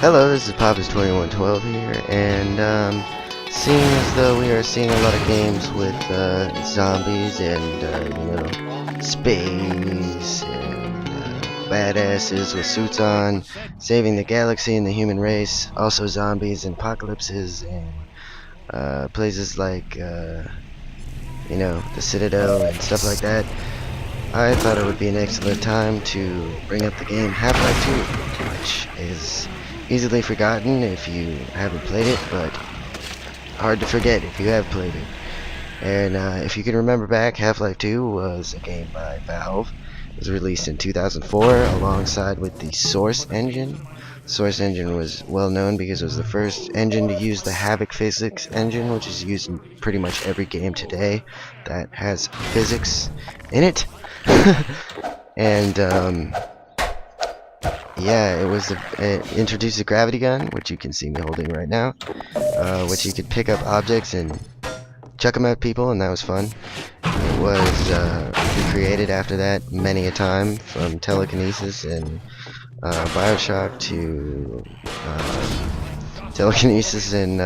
Hello, this is Papa's2112 here, and seeing as though we are seeing a lot of games with zombies and space and badasses with suits on, saving the galaxy and the human race, also zombies and apocalypses and places like the Citadel and stuff like that. I thought it would be an excellent time to bring up the game Half-Life 2, which is easily forgotten if you haven't played it, but hard to forget if you have played it. And if you can remember back, Half-Life 2 was a game by Valve. It was released in 2004 alongside with the Source engine. Source engine was well known because it was the first engine to use the Havoc physics engine, which is used in pretty much every game today that has physics in it. And yeah, it introduced a gravity gun, which you can see me holding right now, which you could pick up objects and chuck them at people, and that was fun. It was recreated after that many a time, from telekinesis and Bioshock to telekinesis and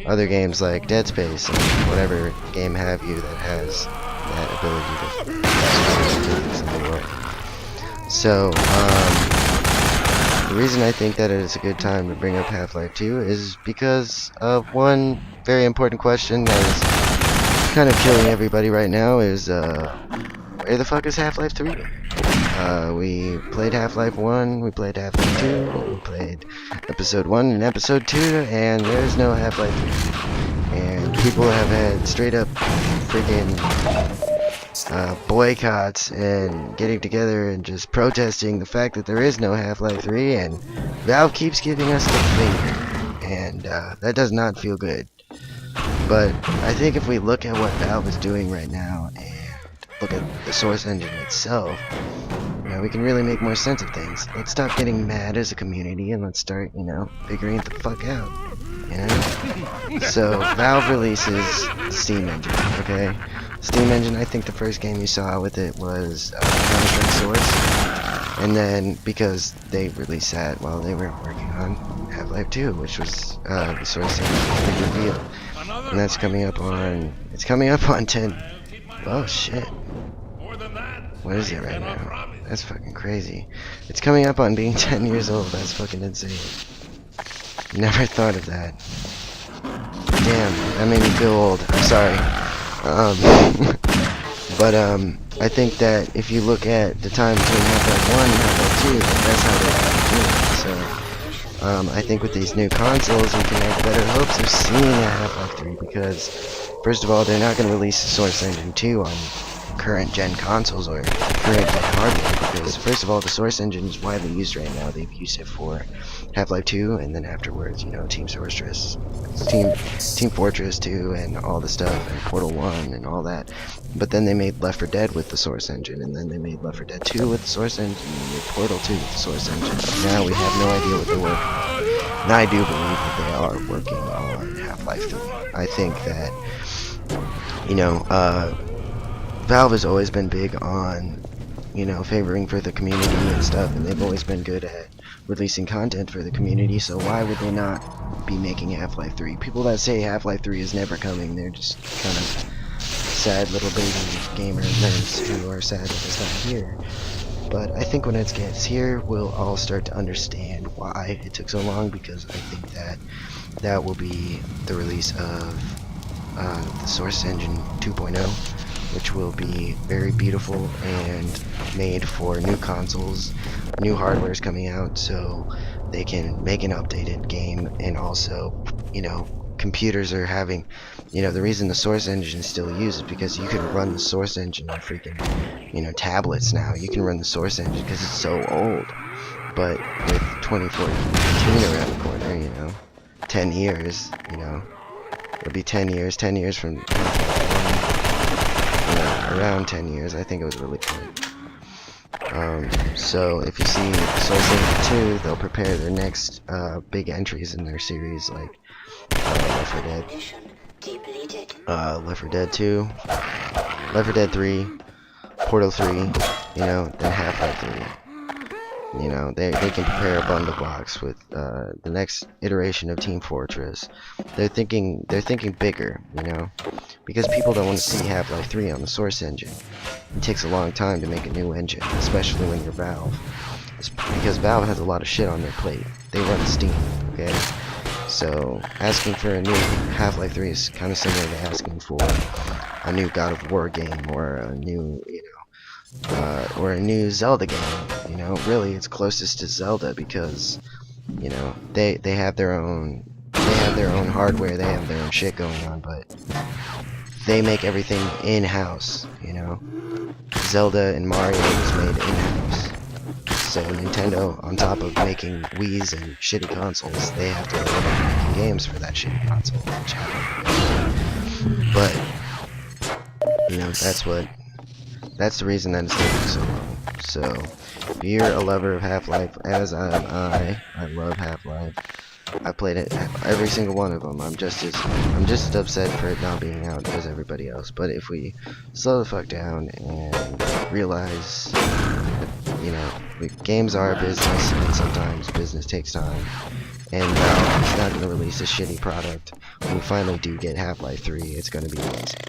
other games like Dead Space and whatever game have you that has that ability to physics in the world. So, the reason I think that it is a good time to bring up Half-Life 2 is because of one very important question that is kind of killing everybody right now is, where the fuck is Half-Life 3? We played Half-Life 1, we played Half-Life 2, we played Episode 1 and Episode 2, and there's no Half-Life 3. And people have had straight up freaking boycotts and getting together and just protesting the fact that there is no Half-Life 3, and Valve keeps giving us the finger, and that does not feel good. But I think if we look at what Valve is doing right now and look at the Source engine itself, we can really make more sense of things. Let's stop getting mad as a community and let's start, figuring it the fuck out. So Valve releases Steam engine, okay? Steam engine, I think the first game you saw with it was Counter-Strike Source, and then because they released that while they were working on Half-Life 2, which was the Source engine big reveal, and that's coming up on 10. Oh shit! What is it right now? That's fucking crazy. It's coming up on being 10 years old. That's fucking insane. Never thought of that. Damn, that made me feel old. I'm sorry. But I think that if you look at the time between Half-Life 1 and Half-Life 2, that's how they're doing it. So, I think with these new consoles, we can have better hopes of seeing a Half-Life 3, because, first of all, they're not going to release the Source Engine 2 on current gen consoles or current gen hardware, because first of all, the Source engine is widely used right now. They've used it for Half-Life 2, and then afterwards, Team Fortress 2 and all the stuff, and Portal 1 and all that. But then they made Left 4 Dead with the Source engine, and then they made Left 4 Dead 2 with the Source engine, and they made Portal 2 with the Source engine. Now we have no idea what they're working on. And I do believe that they are working on Half-Life 3. I think that, Valve has always been big on, favoring for the community and stuff, and they've always been good at releasing content for the community, so why would they not be making Half-Life 3? People that say Half-Life 3 is never coming, they're just kind of sad little baby gamer nerds who are sad that it's not here. But I think when it gets here, we'll all start to understand why it took so long, because I think that will be the release of the Source Engine 2.0, which will be very beautiful and made for new consoles. New hardware is coming out, so they can make an updated game, and also, computers are having, the reason the Source engine is still used is because you can run the Source engine on freaking, tablets now. You can run the Source engine because it's so old. But with 2014 around the corner, 10 years, it'll be 10 years from around 10 years. I think it was really cool. So if you see Source Engine 2, they'll prepare their next big entries in their series, like Left 4 Dead, Left 4 Dead 2, Left 4 Dead 3, Portal 3, then Half-Life 3. You know, they can prepare a bundle box with the next iteration of Team Fortress. They're thinking bigger, you know, because people don't want to see Half-Life 3 on the Source engine. It takes a long time to make a new engine, especially when you're Valve. It's because Valve has a lot of shit on their plate. They run Steam, okay? So asking for a new Half-Life 3 is kind of similar to asking for a new God of War game or a new, or a new Zelda game. You know, really, it's closest to Zelda because, you know, they have their own hardware, they have their own shit going on, but they make everything in-house. You know, Zelda and Mario is made in-house. So Nintendo, on top of making Wii's and shitty consoles, they have to worry about making games for that shitty console. But you know, that's the reason that it's taking so long. So if you're a lover of Half-Life, as am I love Half-Life. I played it every single one of them. I'm just as upset for it not being out as everybody else. But if we slow the fuck down and realize that, you know, games are a business, and sometimes business takes time, and Valve is not going to release a shitty product, when we finally do get Half-Life 3, it's going to be amazing.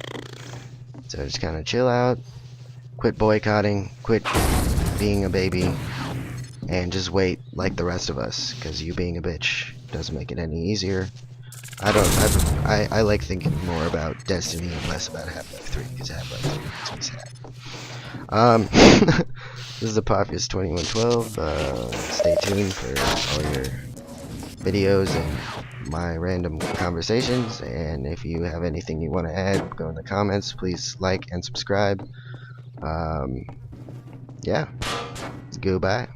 So just kind of chill out, quit boycotting, quit being a baby, and just wait like the rest of us, because you being a bitch doesn't make it any easier. I like thinking more about Destiny and less about Half-Life 3, because Half-Life 3 makes me sad. This is Apophis 2112. Stay tuned for all your videos and my random conversations, and if you have anything you want to add, go in the comments. Please like and subscribe. Yeah, goodbye.